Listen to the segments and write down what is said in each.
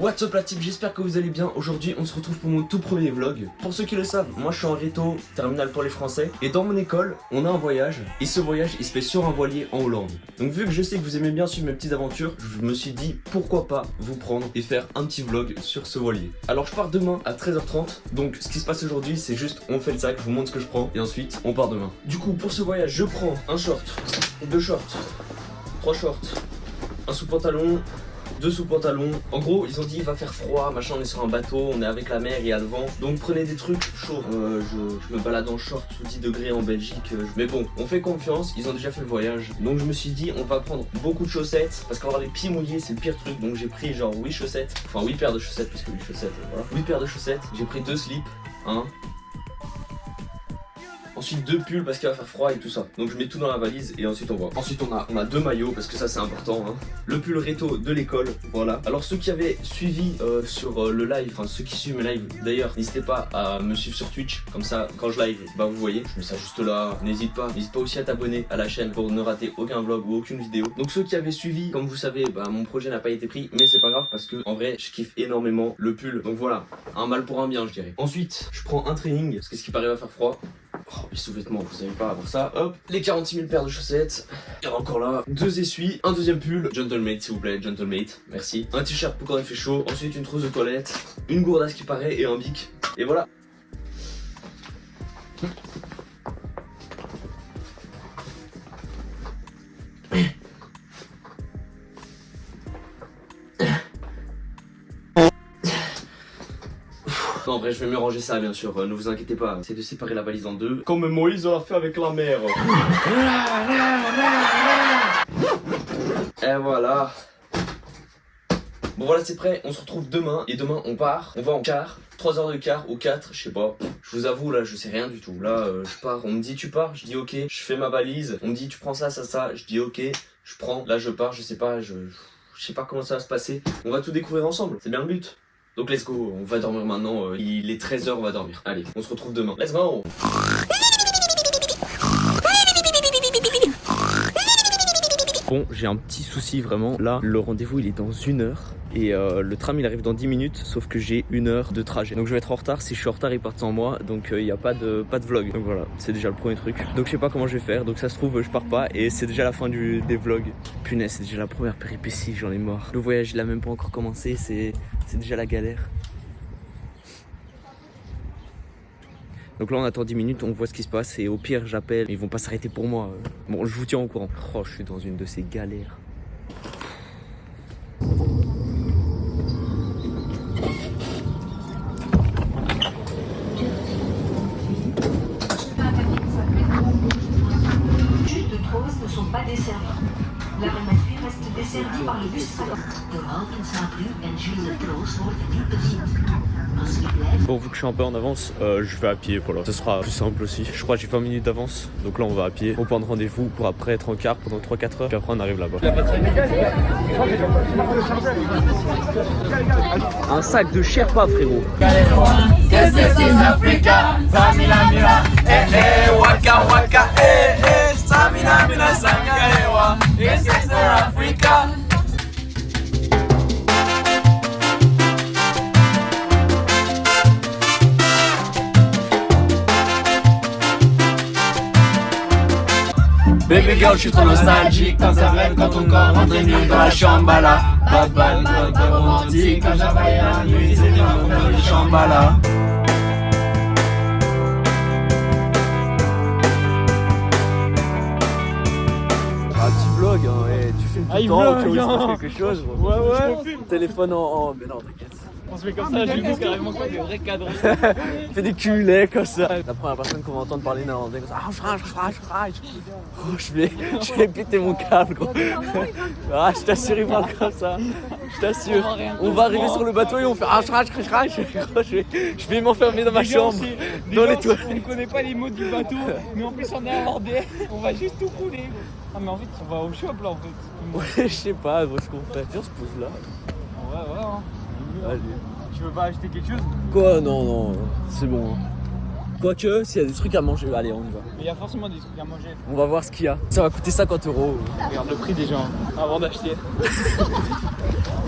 What's up la team, j'espère que vous allez bien. Aujourd'hui on se retrouve pour mon tout premier vlog. Pour ceux qui le savent, moi je suis en réto, terminal pour les français. Et dans mon école, on a un voyage. Et ce voyage il se fait sur un voilier en Hollande. Donc vu que je sais que vous aimez bien suivre mes petites aventures, je me suis dit pourquoi pas vous prendre et faire un petit vlog sur ce voilier. Alors je pars demain à 13h30. Donc ce qui se passe aujourd'hui c'est juste on fait le sac, je vous montre ce que je prends. Et ensuite on part demain. Du coup pour ce voyage je prends un short, deux shorts, trois shorts, un sous-pantalon, deux sous-pantalons. En gros, ils ont dit il va faire froid, machin, on est sur un bateau, on est avec la mer, il y a le vent. Donc prenez des trucs chauds. Je me balade en short sous 10 degrés en Belgique. Mais bon, on fait confiance, ils ont déjà fait le voyage. Donc je me suis dit on va prendre beaucoup de chaussettes. Parce qu'avoir les pieds mouillés c'est le pire truc. Donc j'ai pris genre 8 chaussettes. Enfin 8 paires de chaussettes, parce que 8 chaussettes, voilà. 8 paires de chaussettes. J'ai pris 2 slips. Ensuite 2 pulls parce qu'il va faire froid et tout ça. Donc je mets tout dans la valise et ensuite on voit. Ensuite on a 2 maillots parce que ça c'est important hein. Le pull réto de l'école, voilà. Alors ceux qui avaient suivi sur le live, enfin ceux qui suivent mes lives d'ailleurs, n'hésitez pas à me suivre sur Twitch. Comme ça quand je live, bah vous voyez, je mets ça juste là. N'hésite pas aussi à t'abonner à la chaîne pour ne rater aucun vlog ou aucune vidéo. Donc ceux qui avaient suivi, comme vous savez, bah mon projet n'a pas été pris. Mais c'est pas grave parce que en vrai je kiffe énormément le pull. Donc voilà, un mal pour un bien je dirais. Ensuite je prends un training parce que ce qui paraît va faire froid. Oh, les sous-vêtements, vous savez pas avoir ça. Hop, les 46 000 paires de chaussettes. Et encore là, 2 essuies, un deuxième pull. Gentlemate, s'il vous plaît, gentlemate. Merci. Un t-shirt pour quand il fait chaud. Ensuite, une trousse de toilette. Une gourde à ce qui paraît et un bic. Et voilà. En vrai, je vais me ranger ça, bien sûr. Ne vous inquiétez pas. C'est de séparer la valise en deux. Comme Moïse l'a fait avec la mer. Et voilà. Bon, voilà, c'est prêt. On se retrouve demain. Et demain, on part. On va en car. 3 heures de car ou 4, je sais pas. Je vous avoue, là, je sais rien du tout. Là, je pars. On me dit, tu pars. Je dis, ok. Je fais ma valise. On me dit, tu prends ça, ça, ça. Je dis, ok. Je prends. Là, je pars. Je sais pas. Je sais pas comment ça va se passer. On va tout découvrir ensemble. C'est bien le but. Donc let's go, on va dormir maintenant, il est 13h, on va dormir. Allez, on se retrouve demain. Let's go. Bon, j'ai un petit souci vraiment. Là, le rendez-vous il est dans 1 heure. Et le tram il arrive dans 10 minutes, sauf que j'ai 1 heure de trajet. Donc je vais être en retard, si je suis en retard ils partent sans moi. Donc il n'y a pas de vlog. Donc voilà, c'est déjà le premier truc. Donc je sais pas comment je vais faire, donc ça se trouve je pars pas. Et c'est déjà la fin des vlogs. Punaise, c'est déjà la première péripétie, j'en ai marre. Le voyage il a même pas encore commencé, c'est déjà la galère. Donc là on attend 10 minutes, on voit ce qui se passe et au pire j'appelle, ils vont pas s'arrêter pour moi. Bon, je vous tiens au courant. Oh, je suis dans une de ces galères. De Troos ne sont pas desservis. La Ramassie reste desservie par le bus Salon. De Hout en Saint-Cloud en Jules de Troos worden niet bediend. Als u blijft... Bon, vu que je suis un peu en avance, je vais à pied, voilà. Ce sera plus simple aussi. Je crois que j'ai 20 minutes d'avance, donc là on va à pied. On prend rendez-vous pour après être en car pendant 3-4 heures, puis après on arrive là-bas. Un sac de Sherpa, frérot. Yes, this is Africa. Samina mina, waka waka, Samina mina sangarewa. Yes, this is Africa. Baby girl, je suis trop nostalgique. Quand ça rêve, quand ton corps rentre nu dans la chambala. Bad bad, bad bad romantique. Quand j'avais la nuit, c'était dans mon chambala. Un petit vlog, hein, et tu filmes tout le temps, au cas où il se passe quelque chose. Ouais. Téléphone en... Mais non, t'inquiète. On se fait comme ça, j'ai vu carrément quoi, des vrais cadres. Fais des culets comme ça. La première personne qu'on va entendre parler néerlandais comme ça. Oh, je vais péter mon câble, gros. Ah, je t'assure, il parle comme ça. Je t'assure. On va arriver sur le bateau et on fait je vais m'enfermer dans ma chambre, dans les toilettes. On ne connaît pas les mots du bateau, mais en plus on est néerlandais. On va juste tout couler. Ah, mais en fait, on va au shop là en fait. Ouais, je sais pas, gros, ce qu'on fait. Viens, on se pose là. Ouais. Hein. Allez. Tu veux pas acheter quelque chose? Quoi? Non, c'est bon. Quoique, s'il y a des trucs à manger, allez, on y va. Mais il y a forcément des trucs à manger. On va voir ce qu'il y a. Ça va coûter 50 €. Regarde le prix déjà, avant d'acheter.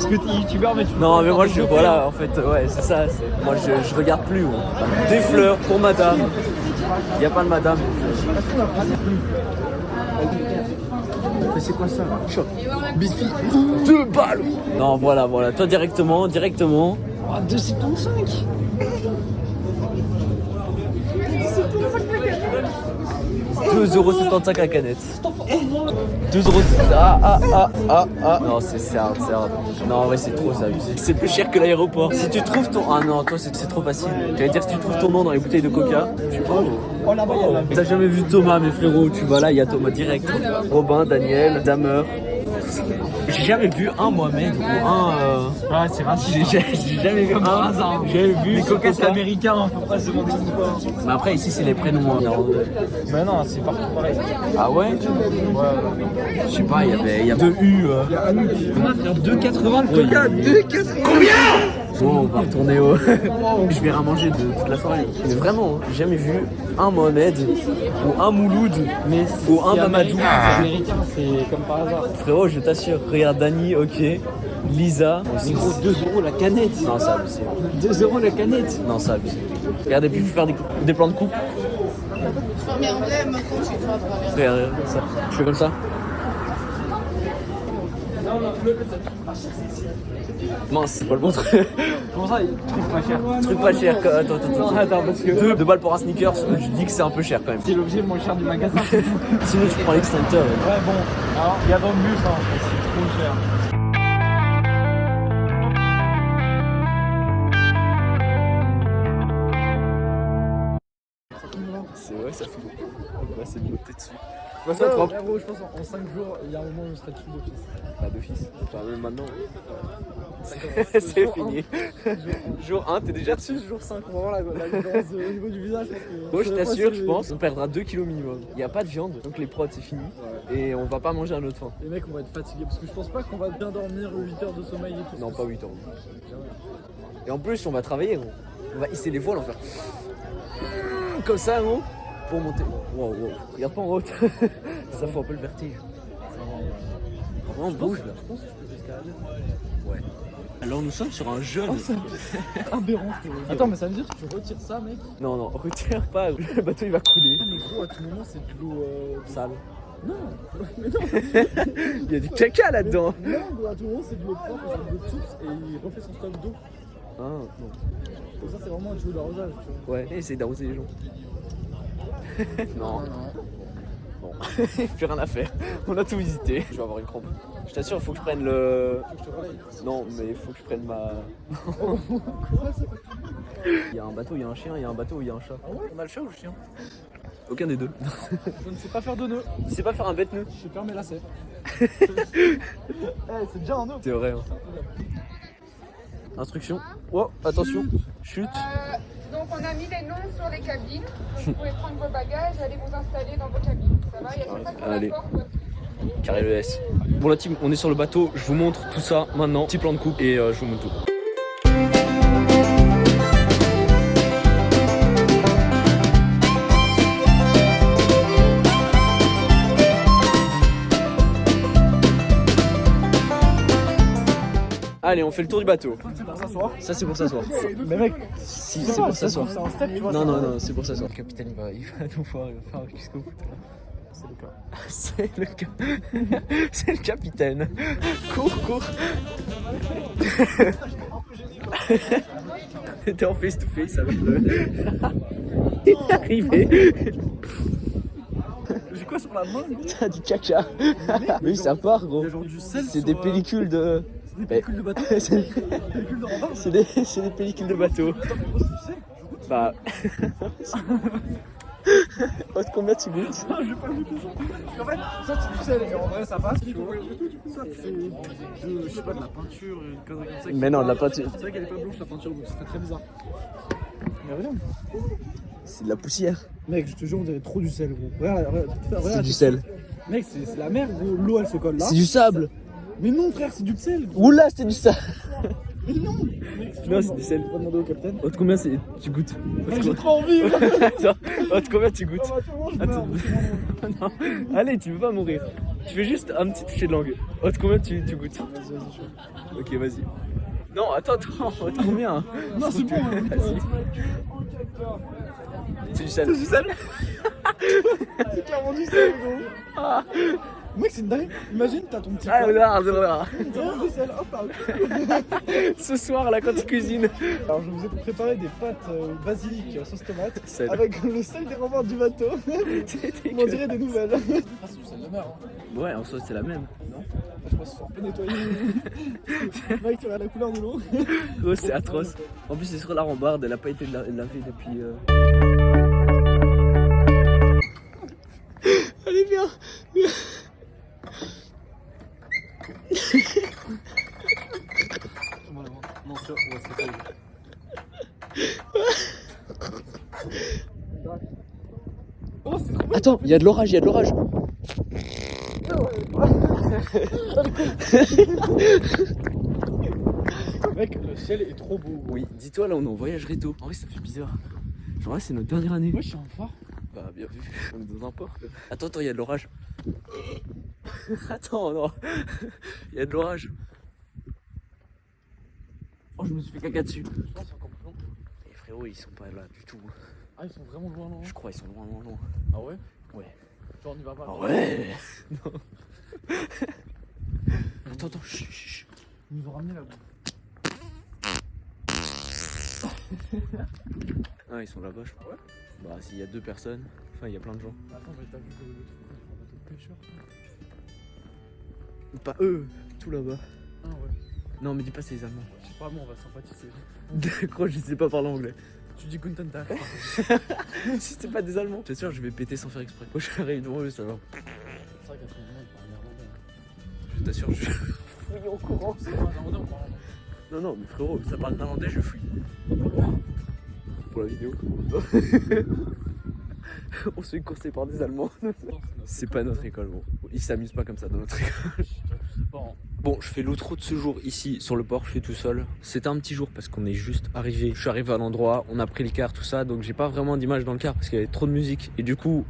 Parce que t'es youtubeur, mais tu Non, mais moi, voilà, en fait, ouais, c'est ça. Moi, je regarde plus. Moi. Des fleurs pour madame. Il n'y a pas de madame. C'est quoi ça? Biscuit. 2 balles. Non, voilà. Toi, directement. 2,75. 2,75€ la canette. 2€. Ah. Non, c'est hard. Non, en vrai, c'est trop ça. C'est plus cher que l'aéroport. Si tu trouves ton. Ah non, toi, c'est trop facile. J'allais dire, si tu trouves ton nom dans les bouteilles de coca, tu prends. Oh là-bas, il y en a. T'as jamais vu Thomas, mes frérots? Tu vas là, il y a Thomas direct. Robin, Daniel, Damer. J'ai jamais vu un Mohamed ou un. Ah, c'est raciste. J'ai jamais vu un hasard. J'avais vu les coquettes américains, on peut pas se demander pourquoi. Mais après, ici, c'est les prénoms. Mais non, c'est partout pareil. Ah ouais? Je sais pas, il y a 2 U. On va faire 2,80 de coca. 2,80. Bon, on va retourner au. Je vais ramanger de toute la soirée. Mais vraiment, j'ai jamais vu un Mohamed ou un Mouloud ou un Mamadou. C'est américain, c'est comme par hasard. Frérot, je t'assure, regarde Dani, ok. Lisa. C'est gros, 2€ la canette. Non, ça abusé. 2€ la canette. Non, ça abusé. Regardez, puis il faut faire des plans de coupe. Regarde ça. Je fais comme ça. Non, c'est pas le bon truc. Comment ça, truc pas cher? Truc pas cher. Attends, parce que 2 balles pour un sneakers, je dis que c'est un peu cher quand même. C'est l'objet le moins cher du magasin. Sinon, tu prends l'extincteur. Ouais, bon. Alors, il y a dans le bus, hein, c'est trop cher. C'est ouais, ça fait beaucoup. Ouais, c'est beau, t'es dessus. Ouais, Ça trempe. gros, je pense en 5 jours, il y a un moment où je serai dessus d'office. Pas d'office. Enfin, même maintenant. C'est fini. Jour 1, t'es déjà dessus. Jour 5, on va voir la différence au niveau du visage. Moi, je t'assure, je pense, on perdra 2 kilos minimum. Il n'y a pas de viande, donc les prods, c'est fini. Ouais. Et on va pas manger à notre faim. Les mecs, on va être fatigués parce que je pense pas qu'on va bien dormir 8 heures de sommeil et tout. Non, pas 8 heures. Et en plus, on va travailler, gros. On va hisser les voiles, on va faire comme ça, gros, pour monter. Wow. Regarde pas en haut. Ça fait un peu le vertige. Vraiment, on bouge là. Je pense que je peux escalader. Ouais. Alors nous sommes sur un jeune. Aberrant. Attends, mais ça veut dire que tu retires ça, mec? Non, retire pas. Le bateau il va couler. Mais gros, à tout moment, c'est de l'eau sale. Non, mais non. Il y a du caca là-dedans. Non, gros, à tout moment, c'est de l'eau propre, c'est de l'eau de source et il refait son stock d'eau. Ah, non. Donc ça, c'est vraiment un tuyau d'arrosage, tu vois. Ouais, essaye d'arroser les gens. Non. Bon, plus rien à faire. On a tout visité. Je vais avoir une crampe. Je t'assure, il faut que je prenne le. Je te relaye. Non, mais il faut que je prenne ma. Il y a un bateau, il y a un chien, il y a un bateau, il y a un chat. Ah ouais? On a le chat ou le chien? Aucun des deux. Je ne sais pas faire de nœud. Tu sais pas faire un bête nœud? Je sais faire mes lacets. C'est déjà un nœud. C'est vrai. Hein. Instruction. Oh, attention. Chute. Donc on a mis les noms sur les cabines. Vous pouvez prendre vos bagages et aller vous installer dans vos cabines. Ça va? Il y a tout ça pour Allez. la porte. Carré le S. Bon la team, on est sur le bateau. Je vous montre tout ça maintenant. Petit plan de coupe et je vous montre tout. Allez, on fait le tour du bateau. C'est pour s'asseoir. Ça c'est pour s'asseoir. Mais mec, Si, c'est pour s'asseoir. C'est un step, tu vois. Non, c'est pour s'asseoir. Le capitaine il va nous voir, il va faire jusqu'au bout. C'est le cas. C'est le cas. C'est le capitaine. Cours. T'es en face to face avec le. Il est arrivé. J'ai quoi sur la main, gros? T'as du caca. Oui, ça part, gros. Il y a genre du sel. C'est sur, des pellicules de. C'est des pellicules de bateau. C'est Des pellicules de rempart. c'est des pellicules de bateau. Attends, mais gros, c'est du sel. Je goûte. Bah. Haute combien tu goûtes? Ah, je vais pas le goûter ça. Parce qu'en fait, ça c'est du sel et en vrai ça passe. Tu vois. Ça c'est je sais pas, de la peinture, une connerie comme ça. Mais non, de la peinture. C'est vrai qu'elle est pas blanche la peinture, donc ça fait très bizarre. Mais regarde. C'est de la poussière. Mec, je te jure, on dirait trop du sel, gros. Regarde. C'est du sel. Mec, c'est la mer, gros. L'eau elle se colle là. C'est du sable. Mais non, frère, c'est du sel. Gros. Oula, c'est du sable. Mais non. Non, c'est du sel. On va demander au capitaine. Haute combien tu goûtes? Mec, j'ai trop envie. Attends, haute combien tu goûtes? Ah bah, tout le monde, je Attends. meurs. Non. Allez, tu veux pas mourir. Tu fais juste un petit toucher de langue. Haute combien tu goûtes? Vas-y, chaud. Ok, vas-y. Non, attends, haute combien? Non, c'est bon. Vas-y. C'est du sel. C'est du sel. C'est clairement du sel, gros. Mec, c'est une dingue. Imagine, t'as ton petit Ah, plat. regarde. Du sel, hop, hop. Ce soir, là, quand tu cuisines. Alors, je vous ai préparé des pâtes basilic sauce tomate Sel. avec le sel des remords du bateau. On dirait des nouvelles. Ah, c'est du sel de mer, hein. Ouais, en soi, c'est la même. Non, je pense qu'ils sont un peu nettoyés. Mec, tu regardes la couleur de l'eau. Oh, c'est atroce. En plus, c'est sur la rambarde, elle a pas été lavée depuis. Allez, viens. Non, ça, ouais, c'est ça. Oh, c'est trop bien. Attends, il y a de l'orage, Mec, le ciel est trop beau. Oui, dis-toi, là, on est en voyage réto. En vrai, ça fait bizarre. Genre là, c'est notre dernière année. Moi, je suis en phare. Bah, bien vu, on est dans un port. Attends, il y a de l'orage. Attends, non. Il y a de l'orage. Oh, je me suis fait caca dessus. Je pense que c'est encore plus long. Les frérots, ils sont pas là du tout. Ah, ils sont vraiment loin, non? Je crois ils sont loin. Ah ouais? Ouais. Genre, on y va pas. Ah ouais. Non. Attends, chut. Ils nous ont ramené là-bas. Ah, ils sont là-bas, je crois. Ouais. Bah, s'il y a 2 personnes, enfin, il y a plein de gens. Attends, mais t'as vu le truc quand ils font un bateau de pêcheurs? Pas eux, tout là-bas. Ah ouais. Non, mais dis pas c'est les Allemands. Je sais pas, moi, on va sympathiser. D'accord, je sais pas parler anglais. Tu dis Guten Tag. Si c'est pas des Allemands. C'est sûr, je vais péter sans faire exprès. Moi, je arrive devant eux, ça va. C'est vrai qu'à ce moment-là, ils parlent néerlandais. Je t'assure, je fouille en courant. C'est pas néerlandais, on parle. Non, mais frérot, ça parle néerlandais, je fuis. Pour la vidéo. On se fait courser par des Allemands. C'est pas notre école, bon. Ils s'amusent pas comme ça dans notre école. Bon, je fais l'outro de ce jour ici sur le port, je suis tout seul. C'était un petit jour parce qu'on est juste arrivé. Je suis arrivé à l'endroit, on a pris le car, tout ça, donc j'ai pas vraiment d'image dans le car parce qu'il y avait trop de musique. Et du coup,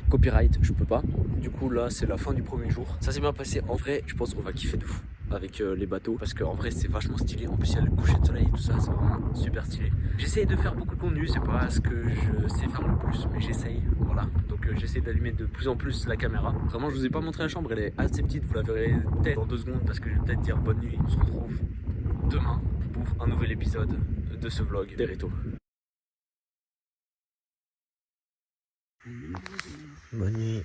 copyright, je peux pas. Du coup, là, c'est la fin du premier jour. Ça s'est bien passé. En vrai, je pense qu'on va kiffer de fou avec les bateaux parce qu'en vrai, c'est vachement stylé. En plus, il y a le coucher de soleil et tout ça, c'est vraiment super stylé. J'essaye de faire beaucoup de contenu, c'est pas ce que je sais faire le plus, mais j'essaye. Voilà. Donc, j'essaie d'allumer de plus en plus la caméra. Vraiment, je vous ai pas montré la chambre, elle est assez petite. Vous la verrez peut-être dans 2 secondes parce que je vais peut-être dire bonne nuit. On se retrouve demain pour un nouvel épisode de ce vlog des Rétos. Bonne nuit.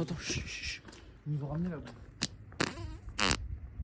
Attends, chut. Ils nous ont ramené là-bas.